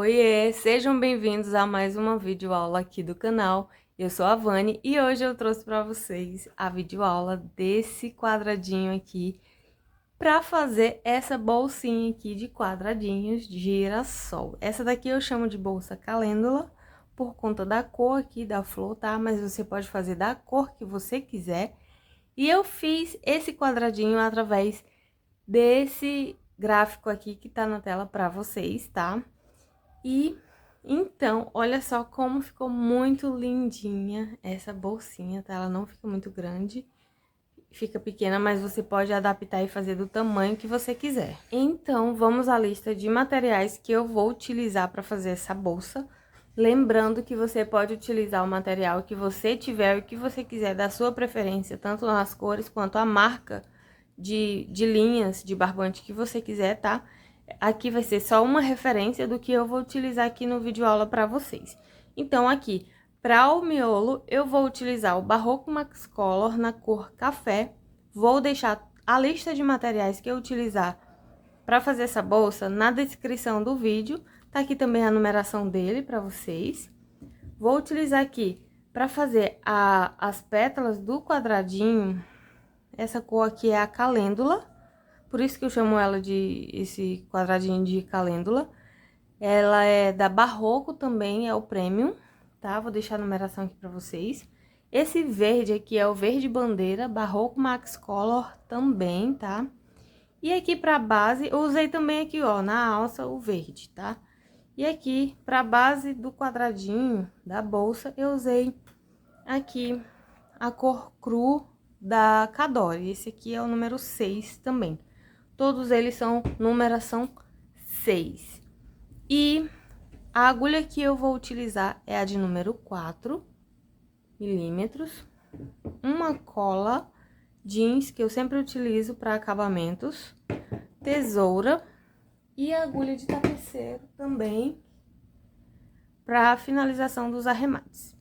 Oiê, sejam bem-vindos a mais uma videoaula aqui do canal. Eu sou a Vani e hoje eu trouxe para vocês a videoaula desse quadradinho aqui para fazer essa bolsinha aqui de quadradinhos de girassol. Essa daqui eu chamo de bolsa calêndula por conta da cor aqui da flor, tá? Mas você pode fazer da cor que você quiser. E eu fiz esse quadradinho através desse gráfico aqui que tá na tela para vocês, tá? E então, olha só como ficou muito lindinha essa bolsinha, tá? Ela não fica muito grande, fica pequena, mas você pode adaptar e fazer do tamanho que você quiser. Então, vamos à lista de materiais que eu vou utilizar para fazer essa bolsa. Lembrando que você pode utilizar o material que você tiver e que você quiser, da sua preferência, tanto nas cores quanto a marca de linhas de barbante que você quiser, tá? Aqui vai ser só uma referência do que eu vou utilizar aqui no vídeo aula para vocês. Então, aqui, para o miolo, eu vou utilizar o Barroco Max Color na cor café. Vou deixar a lista de materiais que eu utilizar para fazer essa bolsa na descrição do vídeo. Tá aqui também a numeração dele para vocês. Vou utilizar aqui para fazer as pétalas do quadradinho. Essa cor aqui é a calêndula, por isso que eu chamo ela de esse quadradinho de calêndula. Ela é da Barroco também, é o Premium, tá? Vou deixar a numeração aqui pra vocês. Esse verde aqui é o verde bandeira, Barroco Max Color também, tá? E aqui pra base, eu usei também aqui, ó, na alça, o verde, tá? E aqui, pra base do quadradinho da bolsa, eu usei aqui a cor cru da Cadore. Esse aqui é o número 6 também. Todos eles são numeração 6. E a agulha que eu vou utilizar é a de número 4 milímetros. Uma cola jeans, que eu sempre utilizo para acabamentos. Tesoura. E a agulha de tapeceiro também, para finalização dos arremates.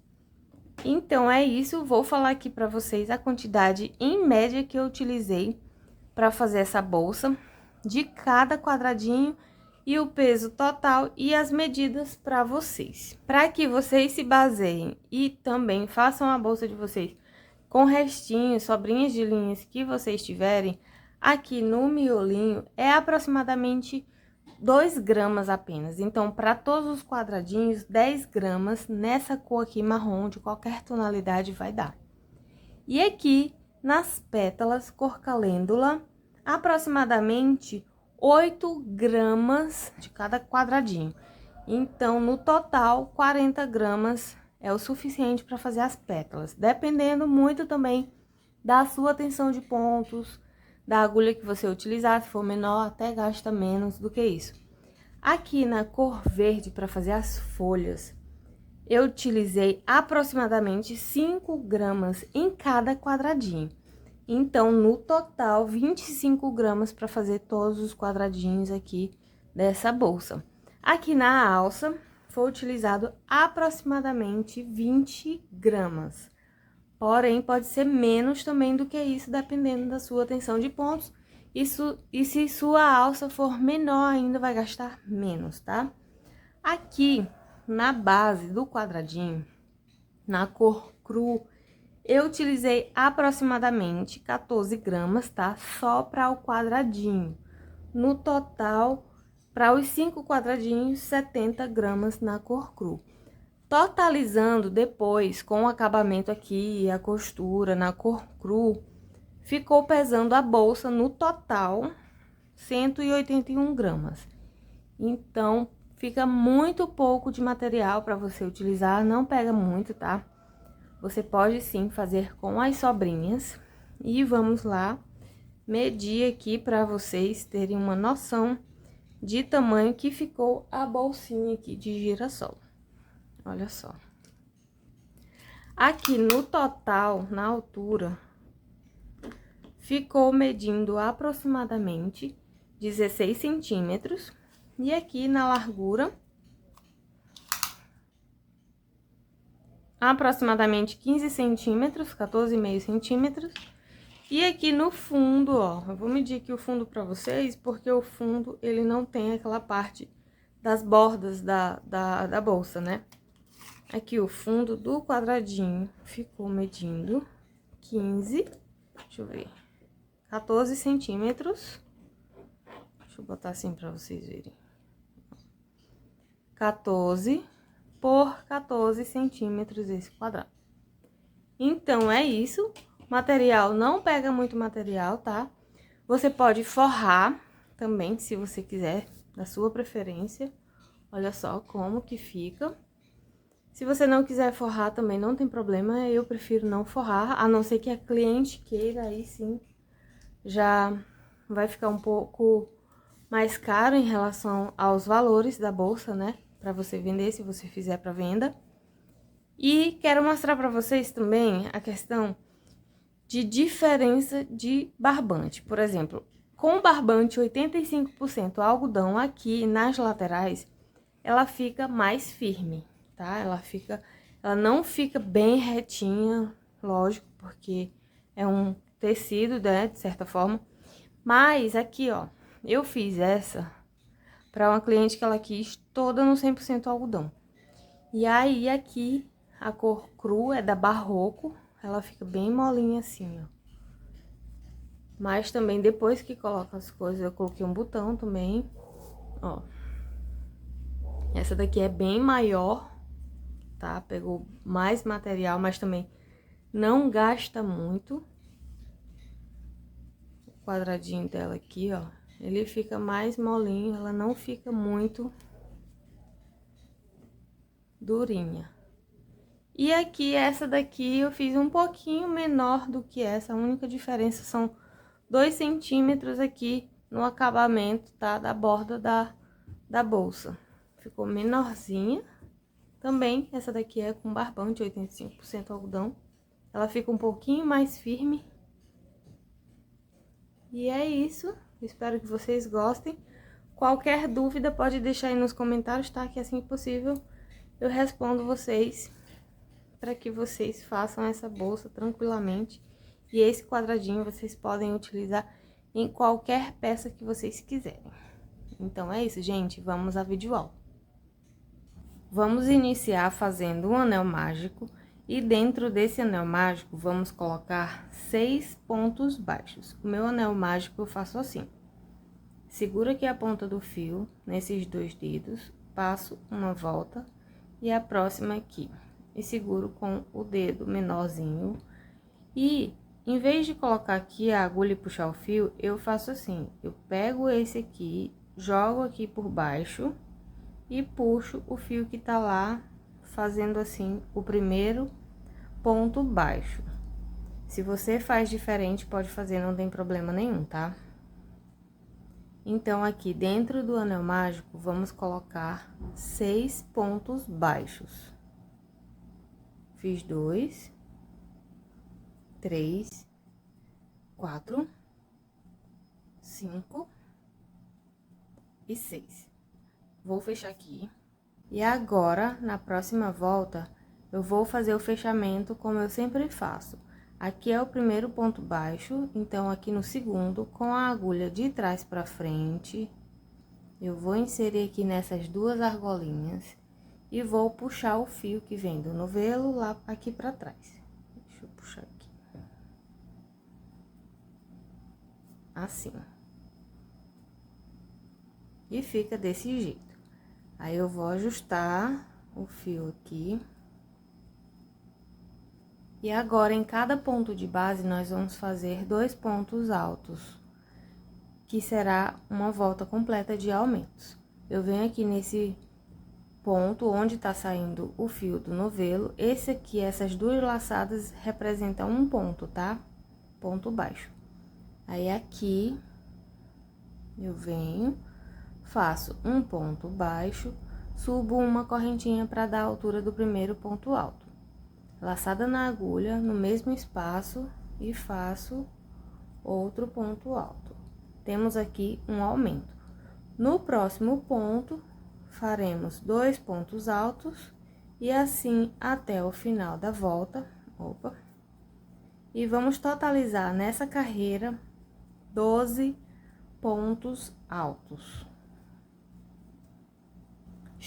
Então, é isso. Vou falar aqui para vocês a quantidade em média que eu utilizei para fazer essa bolsa, de cada quadradinho e o peso total e as medidas para vocês. Para que vocês se baseiem e também façam a bolsa de vocês com restinhos, sobrinhas de linhas que vocês tiverem, aqui no miolinho é aproximadamente 2 gramas apenas. Então, para todos os quadradinhos, 10 gramas nessa cor aqui marrom, de qualquer tonalidade, vai dar. E aqui, nas pétalas, cor calêndula, aproximadamente 8 gramas de cada quadradinho. Então, no total, 40 gramas é o suficiente para fazer as pétalas. Dependendo muito também da sua tensão de pontos, da agulha que você utilizar. Se for menor, até gasta menos do que isso. Aqui na cor verde, para fazer as folhas, eu utilizei aproximadamente 5 gramas em cada quadradinho. Então, no total, 25 gramas para fazer todos os quadradinhos aqui dessa bolsa. Aqui na alça, foi utilizado aproximadamente 20 gramas. Porém, pode ser menos também do que isso, dependendo da sua tensão de pontos. E se sua alça for menor ainda, vai gastar menos, tá? Aqui, na base do quadradinho, na cor cru, eu utilizei aproximadamente 14 gramas, tá? Só para o quadradinho. No total, para os 5 quadradinhos, 70 gramas na cor cru. Totalizando depois, com o acabamento aqui, a costura na cor cru, ficou pesando a bolsa no total 181 gramas. Então, fica muito pouco de material para você utilizar, não pega muito, tá? Você pode sim fazer com as sobrinhas. E vamos lá medir aqui para vocês terem uma noção de tamanho que ficou a bolsinha aqui de girassol. Olha só. Aqui no total, na altura, ficou medindo aproximadamente 16 centímetros. E aqui na largura, aproximadamente 15 centímetros, 14,5 centímetros. E aqui no fundo, ó, eu vou medir aqui o fundo pra vocês, porque o fundo, ele não tem aquela parte das bordas da bolsa, né? Aqui o fundo do quadradinho ficou medindo 15, deixa eu ver, 14 centímetros. Deixa eu botar assim pra vocês verem. 14 por 14 centímetros esse quadrado. Então, é isso. Material não pega muito material, tá? Você pode forrar também, se você quiser, da sua preferência. Olha só como que fica. Se você não quiser forrar também, não tem problema. Eu prefiro não forrar, a não ser que a cliente queira, aí sim, já vai ficar um pouco mais caro em relação aos valores da bolsa, né? Pra você vender, se você fizer pra venda. E quero mostrar pra vocês também a questão de diferença de barbante. Por exemplo, com barbante 85% algodão aqui nas laterais, ela fica mais firme, tá? Ela não fica bem retinha, lógico, porque é um tecido, né, de certa forma. Mas aqui, ó, eu fiz essa para uma cliente que ela quis toda no 100% algodão. E aí, aqui, a cor cru é da Barroco, ela fica bem molinha assim, ó. Mas também, depois que coloca as coisas, eu coloquei um botão também, ó. Essa daqui é bem maior, tá? Pegou mais material, mas também não gasta muito. O quadradinho dela aqui, ó, ele fica mais molinho, ela não fica muito durinha. E aqui, essa daqui, eu fiz um pouquinho menor do que essa. A única diferença são 2 centímetros aqui no acabamento, tá? Da borda da bolsa. Ficou menorzinha. Também, essa daqui é com barbante, 85% algodão. Ela fica um pouquinho mais firme. E é isso. Espero que vocês gostem. Qualquer dúvida, pode deixar aí nos comentários, tá? Que assim que possível, eu respondo vocês, para que vocês façam essa bolsa tranquilamente. E esse quadradinho vocês podem utilizar em qualquer peça que vocês quiserem. Então, é isso, gente. Vamos à videoaula. Vamos iniciar fazendo um anel mágico. E dentro desse anel mágico, vamos colocar 6 pontos baixos. O meu anel mágico eu faço assim. Seguro aqui a ponta do fio, nesses 2 dedos, passo uma volta e a próxima aqui. E seguro com o dedo menorzinho. E, em vez de colocar aqui a agulha e puxar o fio, eu faço assim. Eu pego esse aqui, jogo aqui por baixo e puxo o fio que tá lá, fazendo assim o primeiro ponto baixo. Se você faz diferente, pode fazer, não tem problema nenhum, tá? Então, aqui dentro do anel mágico, vamos colocar 6 pontos baixos. Fiz 2, 3, 4, 5 e 6. Vou fechar aqui. E agora, na próxima volta, eu vou fazer o fechamento como eu sempre faço. Aqui é o primeiro ponto baixo, então aqui no segundo, com a agulha de trás pra frente, eu vou inserir aqui nessas 2 argolinhas e vou puxar o fio que vem do novelo lá aqui pra trás. Deixa eu puxar aqui. Assim. E fica desse jeito. Aí, eu vou ajustar o fio aqui. E agora, em cada ponto de base, nós vamos fazer 2 pontos altos, que será uma volta completa de aumentos. Eu venho aqui nesse ponto onde tá saindo o fio do novelo. Esse aqui, essas 2 laçadas representam um ponto, tá? Ponto baixo. Aí, aqui, eu venho, faço um ponto baixo, subo uma correntinha para dar a altura do primeiro ponto alto. Laçada na agulha, no mesmo espaço, e faço outro ponto alto. Temos aqui um aumento. No próximo ponto, faremos 2 pontos altos, e assim até o final da volta. Opa! E vamos totalizar nessa carreira 12 pontos altos.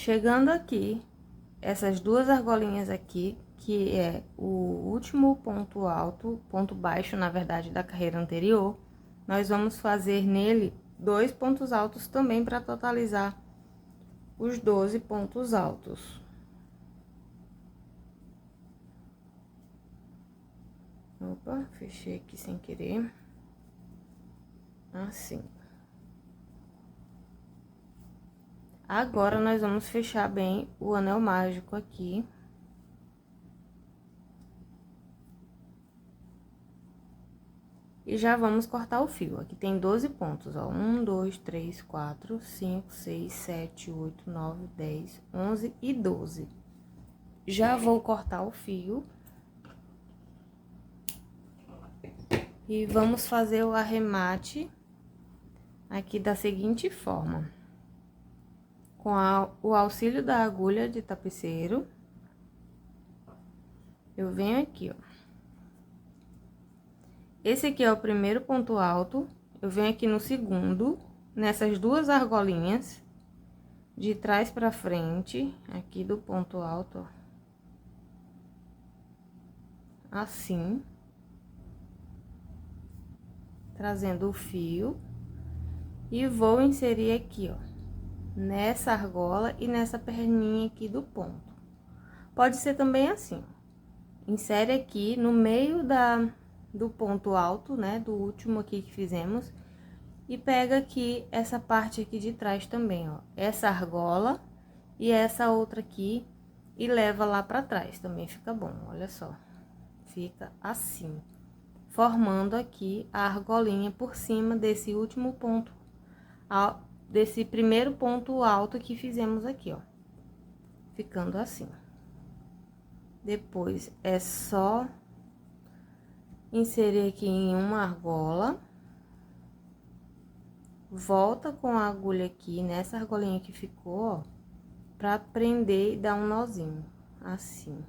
Chegando aqui, essas duas argolinhas aqui, que é o último ponto alto, ponto baixo, na verdade, da carreira anterior, nós vamos fazer nele 2 pontos altos também para totalizar os 12 pontos altos. Opa, fechei aqui sem querer. Assim. Agora, nós vamos fechar bem o anel mágico aqui. E já vamos cortar o fio. Aqui tem 12 pontos, ó. 1, 2, 3, 4, 5, 6, 7, 8, 9, 10, 11 e 12. Já vou cortar o fio. E vamos fazer o arremate aqui da seguinte forma. Com o auxílio da agulha de tapeceiro, eu venho aqui, ó. Esse aqui é o primeiro ponto alto, eu venho aqui no segundo, nessas duas argolinhas, de trás pra frente, aqui do ponto alto, ó. Assim. Trazendo o fio. E vou inserir aqui, ó, nessa argola e nessa perninha aqui do ponto. Pode ser também assim, ó. Insere aqui no meio do ponto alto, né, do último aqui que fizemos, e pega aqui essa parte aqui de trás também, ó, essa argola e essa outra aqui, e leva lá pra trás, também fica bom, olha só. Fica assim, formando aqui a argolinha por cima desse último ponto, desse primeiro ponto alto que fizemos aqui, ó, ficando assim. Depois, é só inserir aqui em uma argola, volta com a agulha aqui nessa argolinha que ficou, ó, pra prender e dar um nozinho, assim.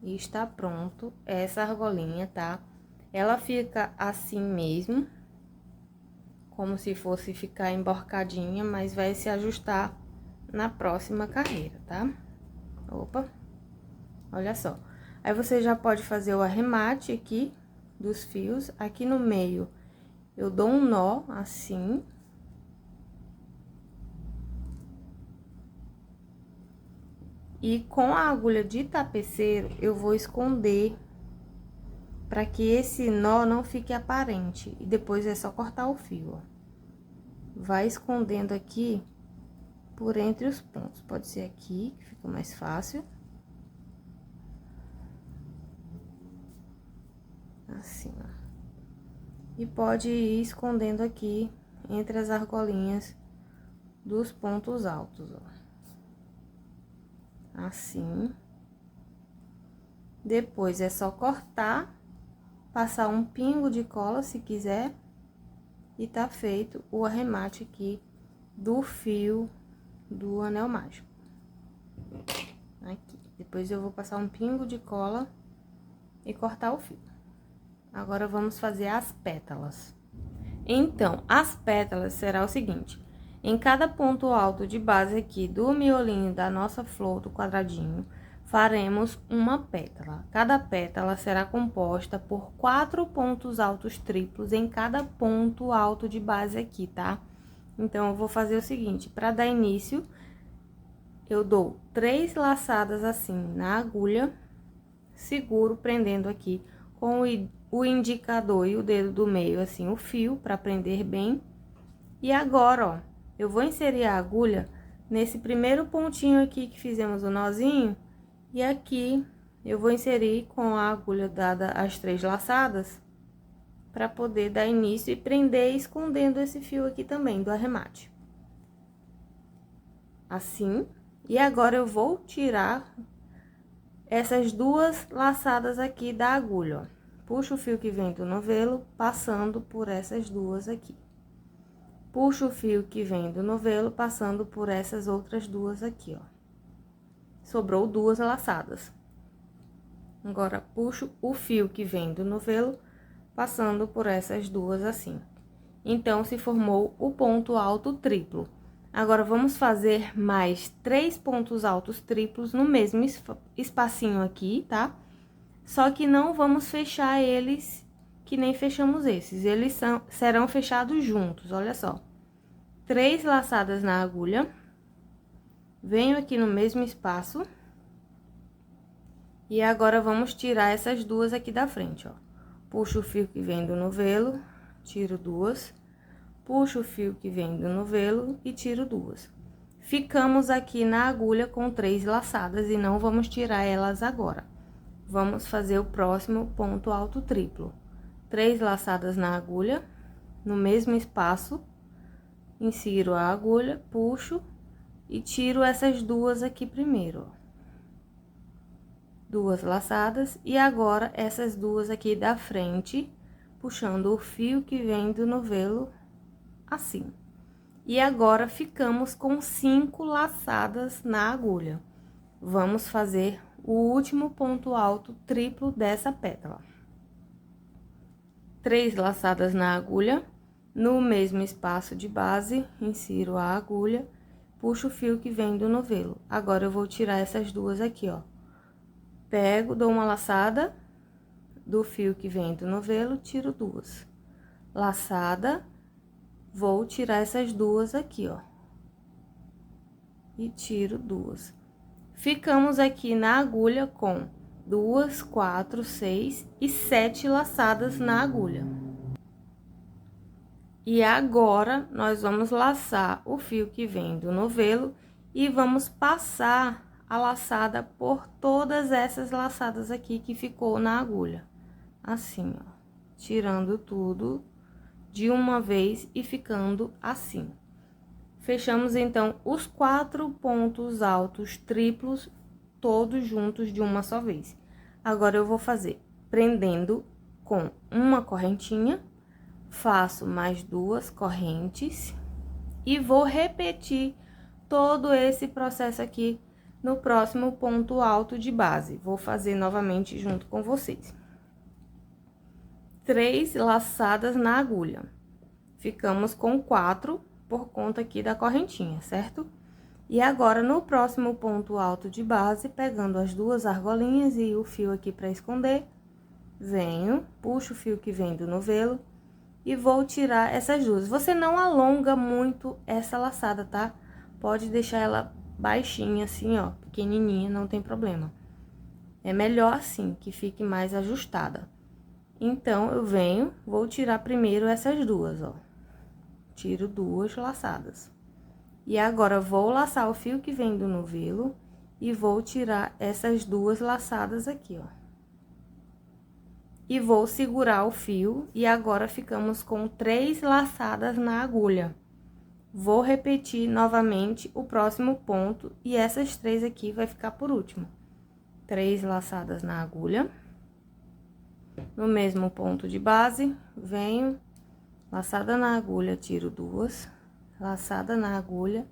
E está pronto essa argolinha, tá? Ela fica assim mesmo, como se fosse ficar emborcadinha, mas vai se ajustar na próxima carreira, tá? Opa, olha só. Aí, você já pode fazer o arremate aqui dos fios. Aqui no meio, eu dou um nó, assim. E com a agulha de tapeceiro, eu vou esconder para que esse nó não fique aparente. E depois é só cortar o fio, ó. Vai escondendo aqui por entre os pontos. Pode ser aqui, que fica mais fácil. Assim, ó. E pode ir escondendo aqui entre as argolinhas dos pontos altos, ó. Assim. Depois é só cortar, passar um pingo de cola se quiser, e tá feito o arremate aqui do fio do anel mágico. Aqui. Depois eu vou passar um pingo de cola e cortar o fio. Agora, vamos fazer as pétalas. Então, as pétalas será o seguinte: em cada ponto alto de base aqui do miolinho da nossa flor do quadradinho, faremos uma pétala. Cada pétala será composta por 4 pontos altos triplos em cada ponto alto de base aqui, tá? Então, eu vou fazer o seguinte: para dar início, eu dou 3 laçadas assim na agulha, seguro prendendo aqui com o indicador e o dedo do meio, assim, o fio, para prender bem. E agora, ó, eu vou inserir a agulha nesse primeiro pontinho aqui que fizemos o nozinho, e aqui eu vou inserir com a agulha dada as 3 laçadas, para poder dar início e prender, escondendo esse fio aqui também do arremate. Assim. E agora, eu vou tirar essas 2 laçadas aqui da agulha, ó. Puxo o fio que vem do novelo, passando por essas 2 aqui. Puxo o fio que vem do novelo, passando por essas outras 2 aqui, ó. Sobrou 2 laçadas. Agora, puxo o fio que vem do novelo, passando por essas 2 assim. Então, se formou o ponto alto triplo. Agora, vamos fazer mais 3 pontos altos triplos no mesmo espacinho aqui, tá? Só que não vamos fechar eles que nem fechamos esses. Eles serão fechados juntos, olha só. 3 laçadas na agulha. Venho aqui no mesmo espaço. E agora, vamos tirar essas duas aqui da frente, ó. Puxo o fio que vem do novelo, tiro duas. Puxo o fio que vem do novelo e tiro duas. Ficamos aqui na agulha com 3 laçadas e não vamos tirar elas agora. Vamos fazer o próximo ponto alto triplo. 3 laçadas na agulha, no mesmo espaço, insiro a agulha, puxo e tiro essas duas aqui primeiro, ó. 2 laçadas e agora essas duas aqui da frente, puxando o fio que vem do novelo assim. E agora, ficamos com 5 laçadas na agulha. Vamos fazer o último ponto alto triplo dessa pétala. 3 laçadas na agulha, no mesmo espaço de base, insiro a agulha, puxo o fio que vem do novelo. Agora, eu vou tirar essas duas aqui, ó. Pego, dou uma laçada do fio que vem do novelo, tiro duas. Laçada. Vou tirar essas duas aqui, ó. E tiro duas. Ficamos aqui na agulha com 2, 4, 6 e 7 laçadas na agulha. E agora, nós vamos laçar o fio que vem do novelo e vamos passar a laçada por todas essas laçadas aqui que ficou na agulha. Assim, ó. Tirando tudo de uma vez e ficando assim. Fechamos, então, os 4 pontos altos triplos, todos juntos de uma só vez. Agora, eu vou fazer prendendo com uma correntinha, faço mais 2 correntes e vou repetir todo esse processo aqui no próximo ponto alto de base. Vou fazer novamente junto com vocês. 3 laçadas na agulha. Ficamos com 4 por conta aqui da correntinha, certo? E agora, no próximo ponto alto de base, pegando as 2 argolinhas e o fio aqui para esconder, venho, puxo o fio que vem do novelo e vou tirar essas duas. Você não alonga muito essa laçada, tá? Pode deixar ela baixinha assim, ó, pequenininha, não tem problema. É melhor assim, que fique mais ajustada. Então, eu venho, vou tirar primeiro essas duas, ó. Tiro 2 laçadas. E agora, vou laçar o fio que vem do novelo e vou tirar essas 2 laçadas aqui, ó. E vou segurar o fio e agora ficamos com 3 laçadas na agulha. Vou repetir novamente o próximo ponto e essas 3 aqui vai ficar por último. 3 laçadas na agulha. No mesmo ponto de base, venho, laçada na agulha, tiro 2, laçada na agulha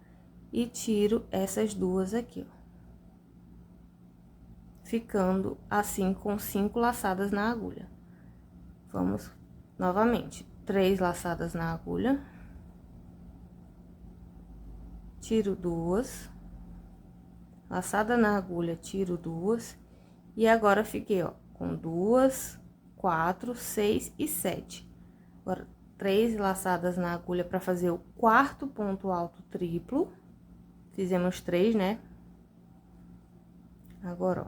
e tiro essas 2 aqui, ó. Ficando assim com 5 laçadas na agulha. Vamos novamente, 3 laçadas na agulha. Tiro 2, laçada na agulha, tiro 2, e agora fiquei, ó, com 2, 4, 6 e 7. Agora, 3 laçadas na agulha para fazer o 4º ponto alto triplo. Fizemos 3, né? Agora, ó,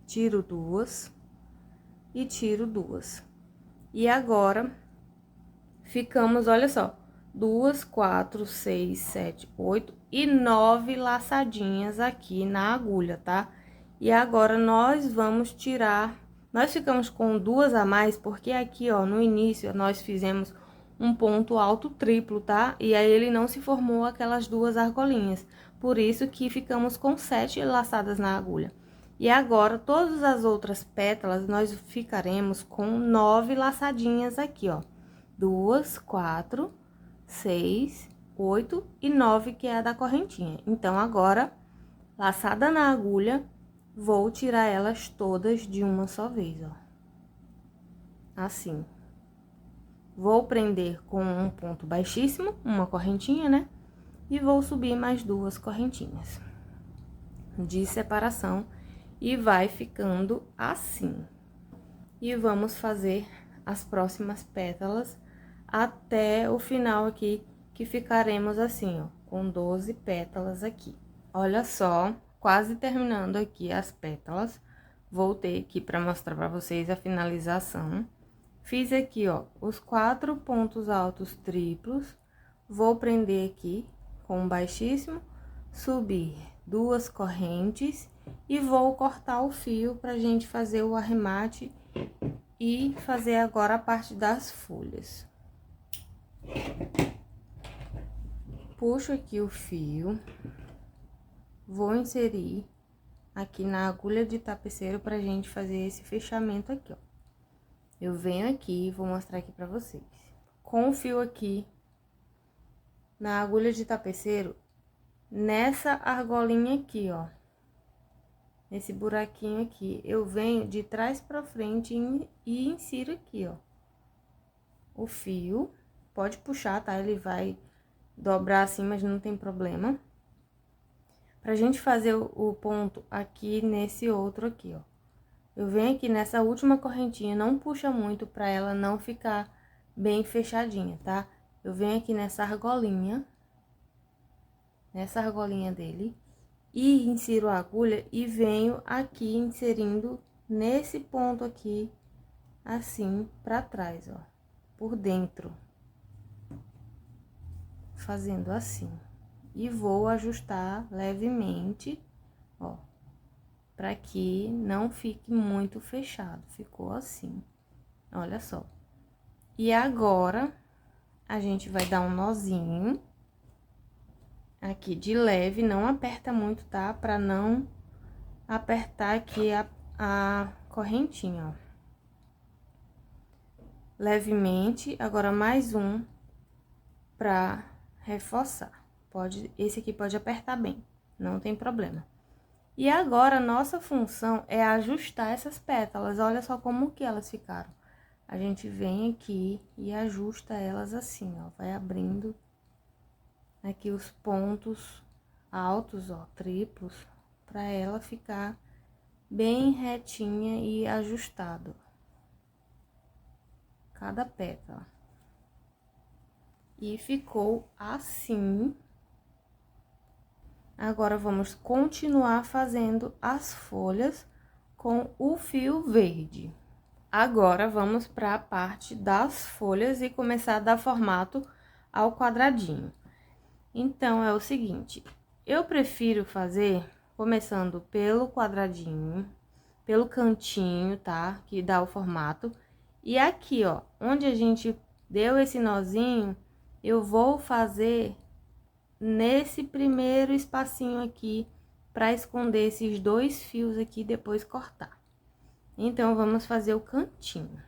tiro 2 e tiro 2. E agora, ficamos, olha só, 2, 4, 6, 7, 8 e 9 laçadinhas aqui na agulha, tá? E agora, nós vamos tirar... Nós ficamos com 2 a mais, porque aqui, ó, no início, nós fizemos um ponto alto triplo, tá? E aí, ele não se formou aquelas 2 argolinhas. Por isso que ficamos com 7 laçadas na agulha. E agora, todas as outras pétalas, nós ficaremos com 9 laçadinhas aqui, ó. 2, 4, 6, 8 e 9, que é a da correntinha. Então, agora, laçada na agulha... Vou tirar elas todas de uma só vez, ó. Assim. Vou prender com um ponto baixíssimo, uma correntinha, né? e vou subir mais 2 correntinhas de separação e vai ficando assim. E vamos fazer as próximas pétalas até o final aqui, que ficaremos assim, ó, com 12 pétalas aqui. Olha só, quase terminando aqui as pétalas. Voltei aqui para mostrar para vocês a finalização. Fiz aqui, ó, os 4 pontos altos triplos. Vou prender aqui com um baixíssimo, subir 2 correntes e vou cortar o fio pra gente fazer o arremate e fazer agora a parte das folhas. Puxo aqui o fio, vou inserir aqui na agulha de tapeceiro pra gente fazer esse fechamento aqui, ó. Eu venho aqui e vou mostrar aqui pra vocês. Com o fio aqui na agulha de tapeceiro, nessa argolinha aqui, ó, nesse buraquinho aqui, eu venho de trás pra frente e insiro aqui, ó, o fio. Pode puxar, tá? Ele vai dobrar assim, mas não tem problema. Pra gente fazer o ponto aqui nesse outro aqui, ó. Eu venho aqui nessa última correntinha, não puxa muito pra ela não ficar bem fechadinha, tá? Eu venho aqui nessa argolinha dele, e insiro a agulha e venho aqui inserindo nesse ponto aqui, assim, pra trás, ó, por dentro. Fazendo assim. E vou ajustar levemente, ó, pra que não fique muito fechado. Ficou assim, olha só. E agora, a gente vai dar um nozinho aqui de leve, não aperta muito, tá? Pra não apertar aqui a correntinha, ó. Levemente, agora mais um pra reforçar. Esse aqui pode apertar bem, não tem problema. E agora, nossa função é ajustar essas pétalas. Olha só como que elas ficaram. A gente vem aqui e ajusta elas assim, ó. Vai abrindo aqui os pontos altos, ó, triplos, pra ela ficar bem retinha e ajustado. Cada pétala. E ficou assim. Agora, vamos continuar fazendo as folhas com o fio verde. Agora, vamos para a parte das folhas e começar a dar formato ao quadradinho. Então, é o seguinte, eu prefiro fazer começando pelo quadradinho, pelo cantinho, tá? Que dá o formato. E aqui, ó, onde a gente deu esse nozinho, eu vou fazer nesse primeiro espacinho aqui, para esconder esses 2 fios aqui e depois cortar. Então, vamos fazer o cantinho.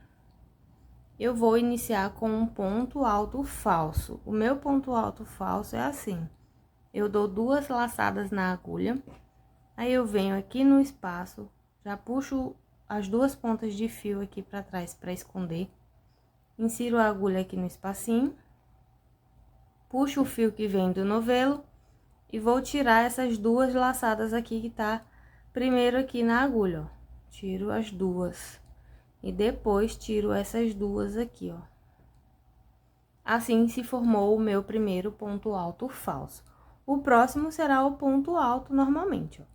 Eu vou iniciar com um ponto alto falso. O meu ponto alto falso é assim. Eu dou 2 laçadas na agulha, aí eu venho aqui no espaço, já puxo as 2 pontas de fio aqui para trás para esconder. Insiro a agulha aqui no espacinho. Puxo o fio que vem do novelo e vou tirar essas 2 laçadas aqui que tá primeiro aqui na agulha, ó. Tiro as 2 e depois tiro essas 2 aqui, ó. Assim se formou o meu primeiro ponto alto falso. O próximo será o ponto alto normalmente, ó.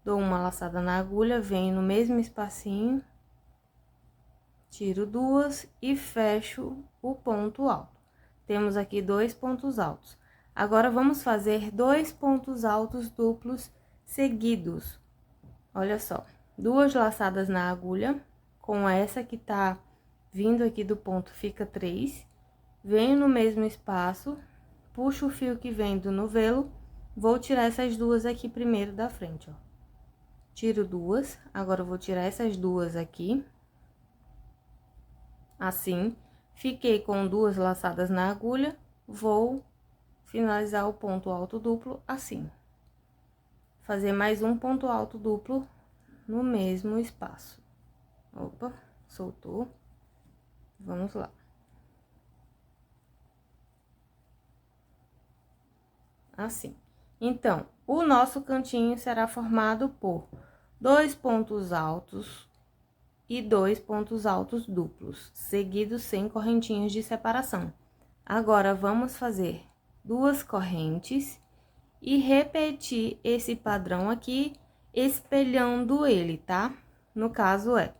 Dou uma laçada na agulha, venho no mesmo espacinho, tiro 2 e fecho o ponto alto. Temos aqui 2 pontos altos. Agora, vamos fazer 2 pontos altos duplos seguidos. Olha só, 2 laçadas na agulha, com essa que tá vindo aqui do ponto, fica 3. Venho no mesmo espaço, puxo o fio que vem do novelo, vou tirar essas 2 aqui primeiro da frente, ó. Tiro 2, agora eu vou tirar essas 2 aqui. Assim. Fiquei com 2 laçadas na agulha, vou finalizar o ponto alto duplo assim. Fazer mais um ponto alto duplo no mesmo espaço. Opa, soltou. Vamos lá. assim. Então, o nosso cantinho será formado por 2 pontos altos e 2 pontos altos duplos, seguidos sem correntinhas de separação. Agora, vamos fazer 2 correntes e repetir esse padrão aqui, espelhando ele, tá? No caso, é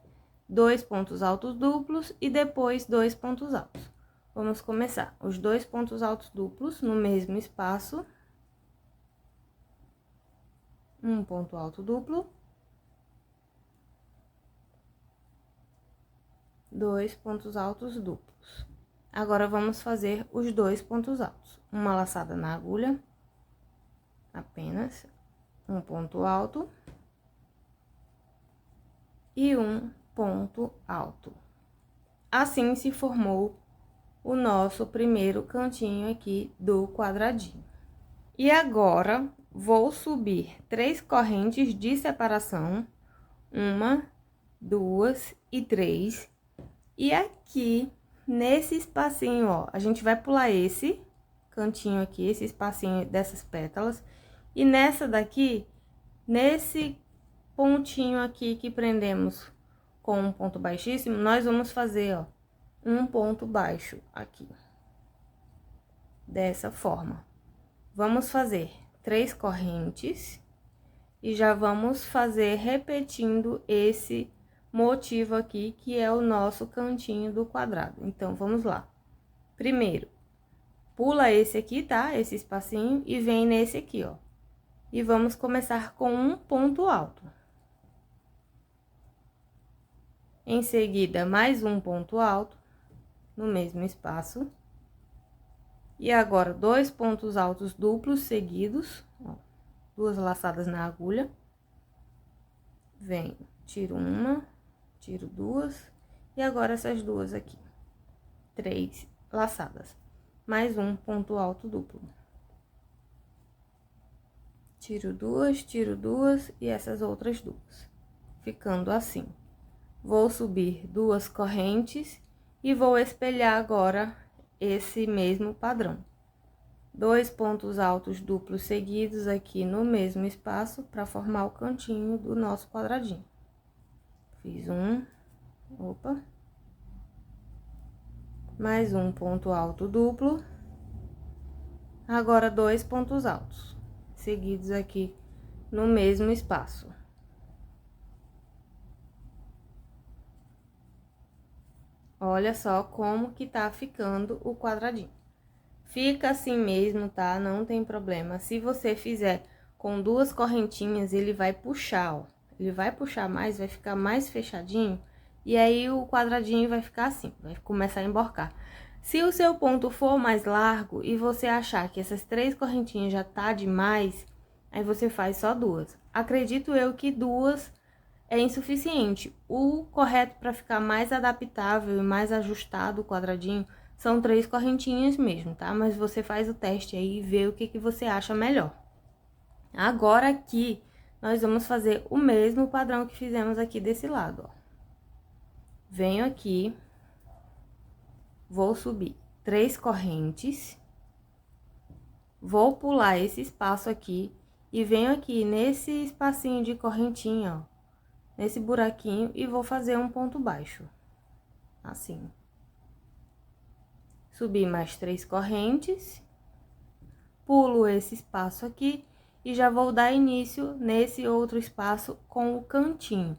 2 pontos altos duplos e depois 2 pontos altos. Vamos começar. Os 2 pontos altos duplos no mesmo espaço. Um ponto alto duplo. 2 pontos altos duplos. Agora, vamos fazer os 2 pontos altos. Uma laçada na agulha. Apenas um ponto alto. E um ponto alto. Assim se formou o nosso primeiro cantinho aqui do quadradinho. E agora, vou subir 3 correntes de separação, 1, 2 e 3. E aqui, nesse espacinho, ó, a gente vai pular esse cantinho aqui, esse espacinho dessas pétalas. E nessa daqui, nesse pontinho aqui que prendemos com um ponto baixíssimo, nós vamos fazer, ó, um ponto baixo aqui. Dessa forma. Vamos fazer 3 correntes e já vamos fazer repetindo esse motivo aqui, que é o nosso cantinho do quadrado. Então, vamos lá. Primeiro, pula esse aqui, tá? Esse espacinho e vem nesse aqui, ó. E vamos começar com um ponto alto. Em seguida, mais um ponto alto no mesmo espaço. E agora, 2 pontos altos duplos seguidos, ó, 2 laçadas na agulha. Venho, tiro uma, tiro 2, e agora essas 2 aqui. 3 laçadas, mais um ponto alto duplo. Tiro 2 e essas outras 2, ficando assim. Vou subir 2 correntes e vou espelhar agora esse mesmo padrão. 2 pontos altos duplos seguidos aqui no mesmo espaço para formar o cantinho do nosso quadradinho. Fiz um, opa, mais um ponto alto duplo. Agora, 2 pontos altos seguidos aqui no mesmo espaço. Olha só como que tá ficando o quadradinho. Fica assim mesmo, tá? Não tem problema. Se você fizer com 2 correntinhas, ele vai puxar, ó. Ele vai puxar mais, vai ficar mais fechadinho. E aí, o quadradinho vai ficar assim, vai começar a emborcar. Se o seu ponto for mais largo e você achar que essas 3 correntinhas já tá demais, aí você faz só 2. Acredito eu que 2 é insuficiente. O correto para ficar mais adaptável e mais ajustado o quadradinho são 3 correntinhas mesmo, tá? Mas você faz o teste aí e vê o que você acha melhor. Agora aqui, nós vamos fazer o mesmo padrão que fizemos aqui desse lado, ó. Venho aqui, vou subir 3 correntes, vou pular esse espaço aqui e venho aqui nesse espacinho de correntinha, ó, nesse buraquinho, e vou fazer um ponto baixo, assim. Subir mais 3 correntes, pulo esse espaço aqui e já vou dar início nesse outro espaço com o cantinho.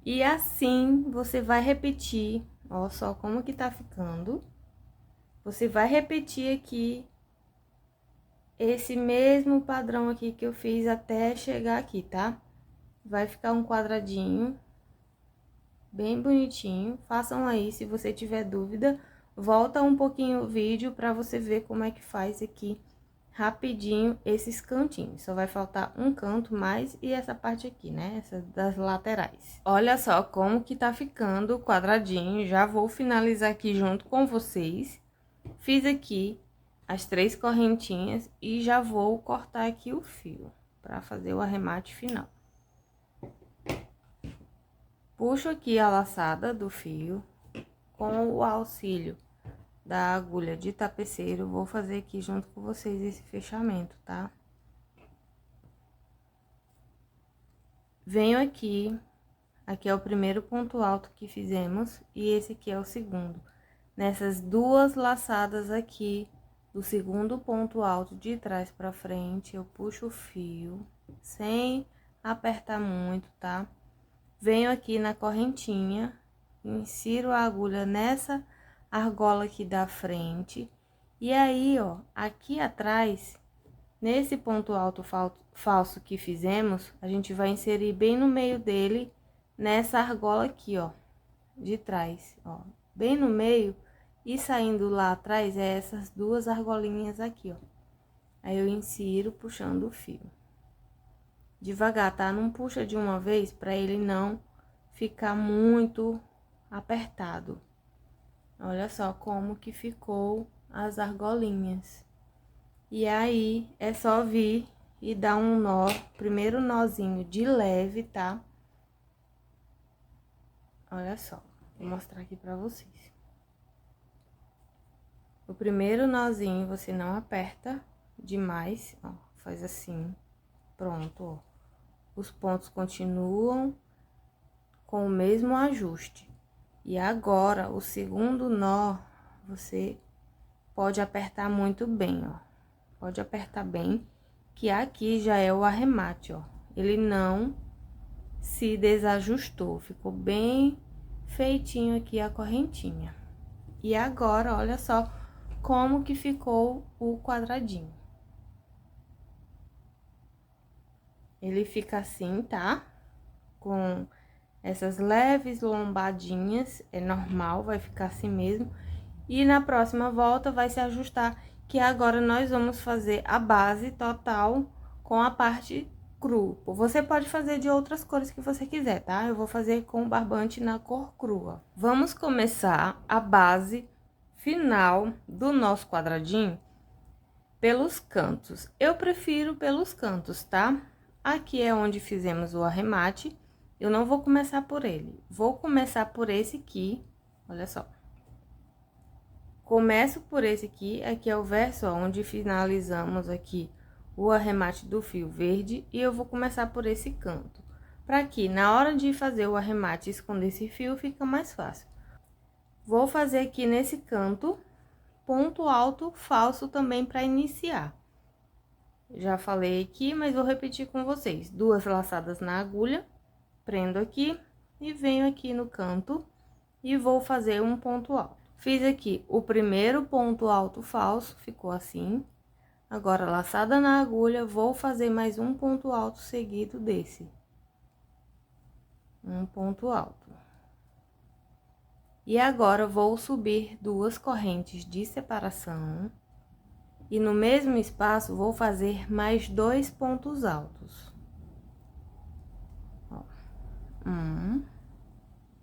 E assim, você vai repetir, ó só como que tá ficando. Você vai repetir aqui esse mesmo padrão aqui que eu fiz até chegar aqui, tá? Vai ficar um quadradinho bem bonitinho. Façam aí, se você tiver dúvida, volta um pouquinho o vídeo para você ver como é que faz aqui rapidinho esses cantinhos. Só vai faltar um canto mais e essa parte aqui, né? Essa das laterais. Olha só como que tá ficando o quadradinho. Já vou finalizar aqui junto com vocês. Fiz aqui as 3 correntinhas e já vou cortar aqui o fio para fazer o arremate final. Puxo aqui a laçada do fio com o auxílio da agulha de tapeceiro, vou fazer aqui junto com vocês esse fechamento, tá? Venho aqui é o primeiro ponto alto que fizemos e esse aqui é o segundo. Nessas 2 laçadas aqui do segundo ponto alto de trás pra frente, eu puxo o fio sem apertar muito, tá? Venho aqui na correntinha, insiro a agulha nessa argola aqui da frente. E aí, ó, aqui atrás, nesse ponto alto falso que fizemos, a gente vai inserir bem no meio dele, nessa argola aqui, ó, de trás, ó. Bem no meio, e saindo lá atrás, é essas 2 argolinhas aqui, ó. Aí, eu insiro puxando o fio. Devagar, tá? Não puxa de uma vez, pra ele não ficar muito apertado. Olha só como que ficou as argolinhas. E aí, é só vir e dar um nó, primeiro nozinho de leve, tá? Olha só, vou mostrar aqui pra vocês. O primeiro nozinho você não aperta demais, ó, faz assim, pronto, ó. Os pontos continuam com o mesmo ajuste. E agora, o segundo nó, você pode apertar muito bem, ó. Pode apertar bem, que aqui já é o arremate, ó. Ele não se desajustou, ficou bem feitinho aqui a correntinha. E agora, olha só como que ficou o quadradinho. Ele fica assim, tá? Com essas leves lombadinhas, é normal, vai ficar assim mesmo. E na próxima volta vai se ajustar, que agora nós vamos fazer a base total com a parte cru. Você pode fazer de outras cores que você quiser, tá? Eu vou fazer com barbante na cor crua. Vamos começar a base final do nosso quadradinho pelos cantos. Eu prefiro pelos cantos, tá? Aqui é onde fizemos o arremate. Eu não vou começar por ele, vou começar por esse aqui, olha só. Começo por esse aqui é o verso, ó, onde finalizamos aqui o arremate do fio verde, e eu vou começar por esse canto, para que na hora de fazer o arremate esconder esse fio, fica mais fácil. Vou fazer aqui nesse canto, ponto alto falso também para iniciar. Já falei aqui, mas vou repetir com vocês. 2 laçadas na agulha. Prendo aqui e venho aqui no canto e vou fazer um ponto alto. Fiz aqui o primeiro ponto alto falso, ficou assim. Agora, laçada na agulha, vou fazer mais um ponto alto seguido desse. Um ponto alto. E agora, vou subir 2 correntes de separação. E no mesmo espaço, vou fazer mais 2 pontos altos.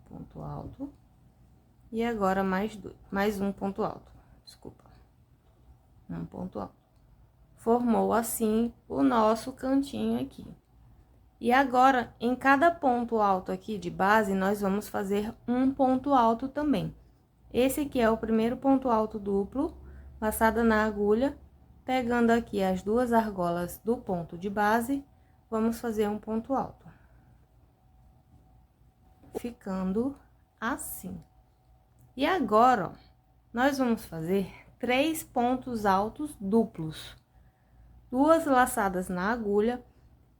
Ponto alto. E agora mais um ponto alto, desculpa. Um ponto alto. Formou assim o nosso cantinho aqui. E agora, em cada ponto alto aqui de base, nós vamos fazer um ponto alto também. Esse aqui é o primeiro ponto alto duplo, laçada na agulha, pegando aqui as 2 argolas do ponto de base, vamos fazer um ponto alto. Ficando assim. E agora, ó, nós vamos fazer 3 pontos altos duplos. 2 laçadas na agulha,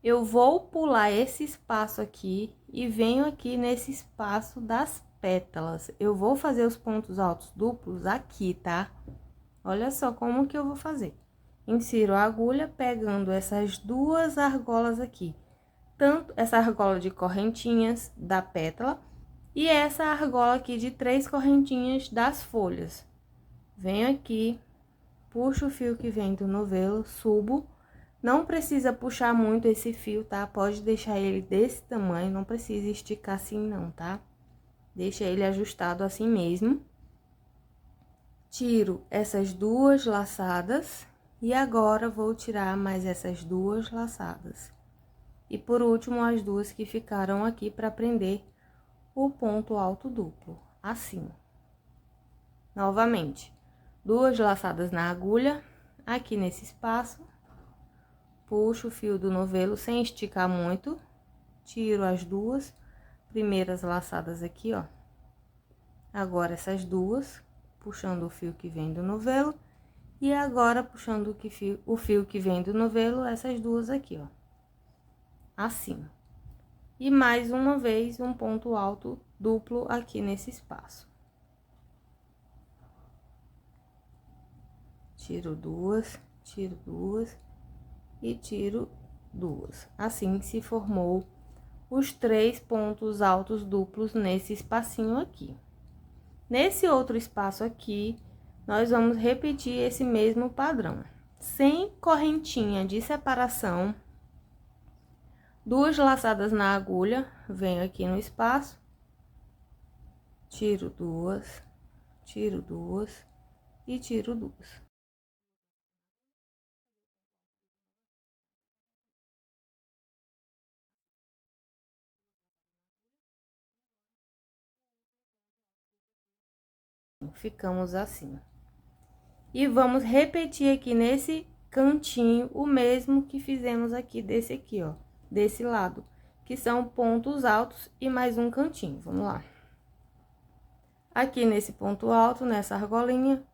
eu vou pular esse espaço aqui e venho aqui nesse espaço das pétalas. Eu vou fazer os pontos altos duplos aqui, tá? Olha só como que eu vou fazer. insiro a agulha pegando essas duas argolas aqui, tanto essa argola de correntinhas da pétala e essa argola aqui de 3 correntinhas das folhas. Venho aqui, puxo o fio que vem do novelo, subo. Não precisa puxar muito esse fio, tá? Pode deixar ele desse tamanho, não precisa esticar assim não, tá? Deixa ele ajustado assim mesmo. Tiro essas duas laçadas e agora vou tirar mais essas duas laçadas. E por último, as duas que ficaram aqui para prender o ponto alto duplo, assim. Novamente, duas laçadas na agulha, aqui nesse espaço, puxo o fio do novelo sem esticar muito, tiro as duas primeiras laçadas aqui, ó. Agora, essas duas, puxando o fio que vem do novelo, e agora, puxando o fio que vem do novelo, essas duas aqui, ó. Assim. E mais uma vez, um ponto alto duplo aqui nesse espaço. Tiro duas e tiro duas. Assim se formou os 3 pontos altos duplos nesse espacinho aqui. Nesse outro espaço aqui, nós vamos repetir esse mesmo padrão. Sem correntinha de separação, duas laçadas na agulha, venho aqui no espaço, tiro duas e tiro duas. Ficamos assim. E vamos repetir aqui nesse cantinho o mesmo que fizemos aqui desse aqui, ó, desse lado, que são pontos altos e mais um cantinho. Vamos lá. Aqui nesse ponto alto, nessa argolinha,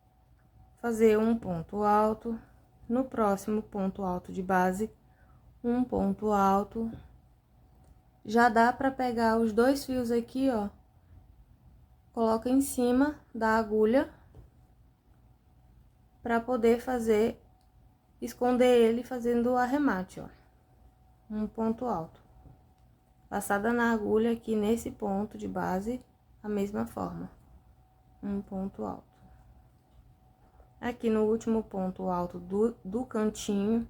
fazer um ponto alto, no próximo ponto alto de base, um ponto alto. Já dá pra pegar os dois fios aqui, ó, coloca em cima da agulha para poder esconder ele fazendo o arremate, ó. Um ponto alto. Passada na agulha aqui nesse ponto de base, a mesma forma. Um ponto alto. Aqui no último ponto alto do cantinho,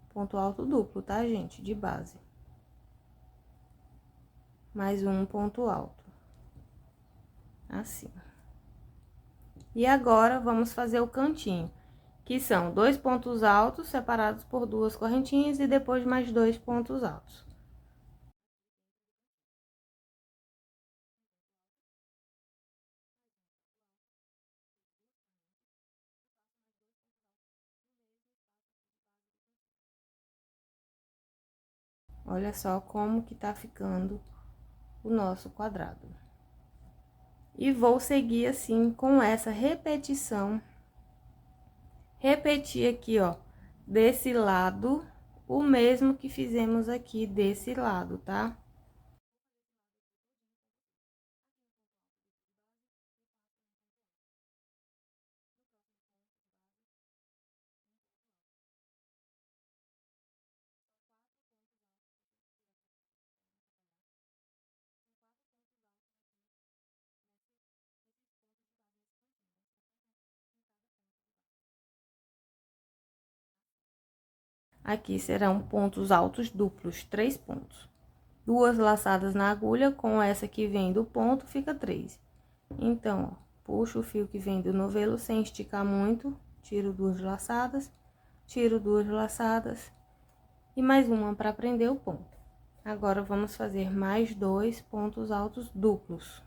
ponto alto duplo, tá, gente? De base. Mais um ponto alto. Assim. E agora, vamos fazer o cantinho, que são 2 pontos altos separados por 2 correntinhas e depois mais 2 pontos altos. Olha só como que tá ficando o nosso quadrado. E vou seguir assim com essa repetição. Repetir aqui, ó, desse lado, o mesmo que fizemos aqui desse lado, tá? Aqui serão pontos altos duplos, 3 pontos. 2 laçadas na agulha, com essa que vem do ponto, fica 3. Então, ó, puxo o fio que vem do novelo sem esticar muito, tiro 2 laçadas, tiro 2 laçadas e mais uma para prender o ponto. Agora, vamos fazer mais 2 pontos altos duplos.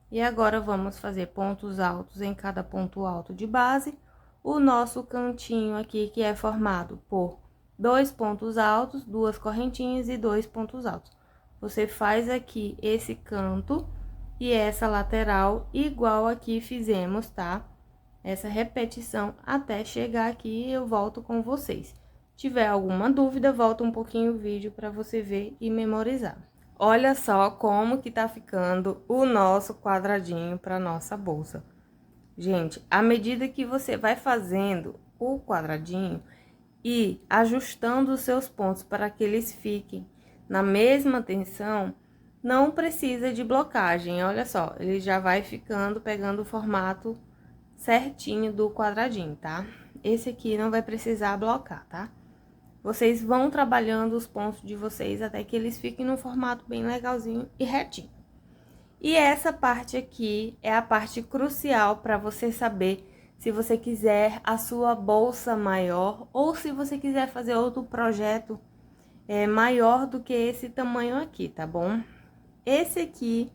E agora, vamos fazer pontos altos em cada ponto alto de base. O nosso cantinho aqui, que é formado por 2 pontos altos, 2 correntinhas e 2 pontos altos. você faz aqui esse canto e essa lateral igual aqui fizemos, tá? Essa repetição até chegar aqui e eu volto com vocês. Tiver alguma dúvida, volta um pouquinho o vídeo para você ver e memorizar. Olha só como que tá ficando o nosso quadradinho para nossa bolsa. Gente, à medida que você vai fazendo o quadradinho e ajustando os seus pontos para que eles fiquem na mesma tensão, não precisa de blocagem. Olha só, ele já vai ficando, pegando o formato certinho do quadradinho, tá? Esse aqui não vai precisar blocar, tá? Vocês vão trabalhando os pontos de vocês até que eles fiquem num formato bem legalzinho e retinho. E essa parte aqui é a parte crucial para você saber se você quiser a sua bolsa maior ou se você quiser fazer outro projeto maior do que esse tamanho aqui, tá bom? Esse aqui,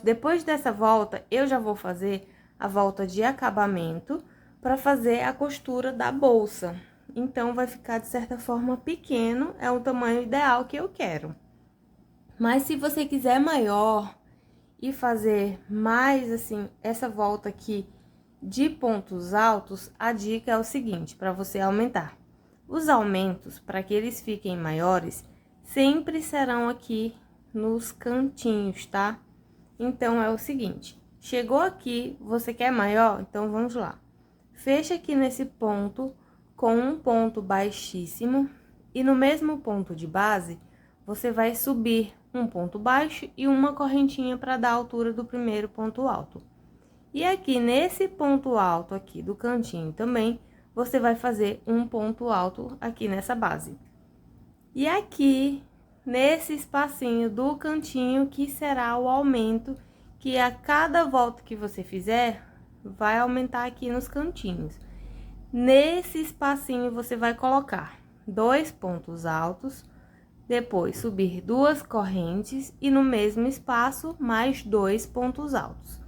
depois dessa volta, eu já vou fazer a volta de acabamento para fazer a costura da bolsa. Então, vai ficar de certa forma pequeno, é o tamanho ideal que eu quero. Mas se você quiser maior e fazer mais assim, essa volta aqui de pontos altos, a dica é o seguinte, para você aumentar. Os aumentos, para que eles fiquem maiores, sempre serão aqui nos cantinhos, tá? Então, é o seguinte, chegou aqui, você quer maior? Então, vamos lá. Fecha aqui nesse ponto com um ponto baixíssimo e no mesmo ponto de base, você vai subir um ponto baixo e uma correntinha para dar a altura do primeiro ponto alto. E aqui nesse ponto alto aqui do cantinho também, você vai fazer um ponto alto aqui nessa base. E aqui, nesse espacinho do cantinho, que será o aumento, que a cada volta que você fizer, vai aumentar aqui nos cantinhos. Nesse espacinho, você vai colocar 2 pontos altos, depois subir 2 correntes e no mesmo espaço, mais 2 pontos altos.